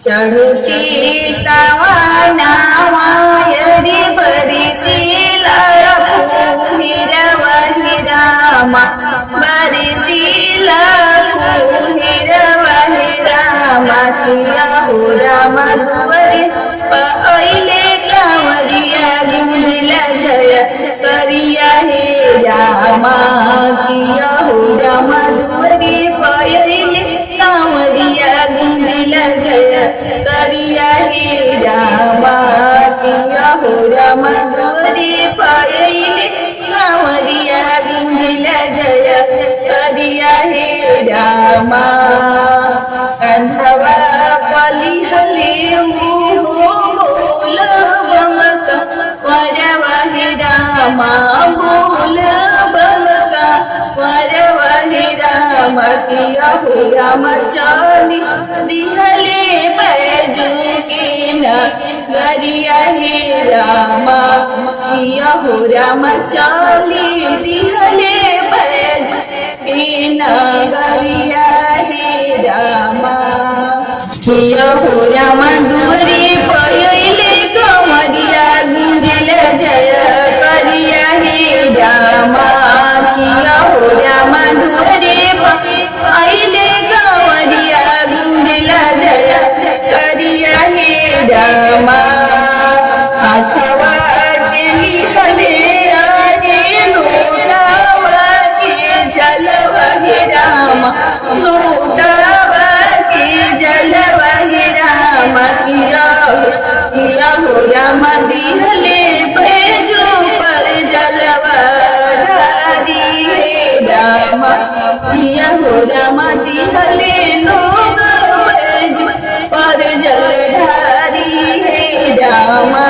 चढुची सावना वायरी बरिसीला हिरवा हिरामा बरिसीला हिरवा हिरामा किया हो रामा दुवरे पहिले कांवरिया गुंजला जय करिया हे रामा किया हो रामा दुवरे पहिले कांवरिया गुंजला जय करिया हे रामा किया हो रामा दुवरे पहिले कांवरिया गुंजला जय करिया हे रामा कंधवा पाली हले बोल बमका वरवा हे रामा बोल बमका वरवा हे रामा किया हो रामा चाली दिहले बैजू के ना गरिया हे रामा किया हो रामा चाली दिहले बैजू के ना गरिया हे रामा किया हो रामा दुवरे पहिले कांवरिया गुंजला जय करिया हे रामा किया हो रामा दुवरे पहिले कांवरिया गुंजला जय करिया हे रामा हाथवा केली हले आगे लोटावा के जलवा हे रामा लोटावा के जलवा हे रामा किया हो रामा दिहले भेजो पर जलवा ढारी हे रामा किया हो रामा दिहले लोग भेजो पर जल ढारी हे रामा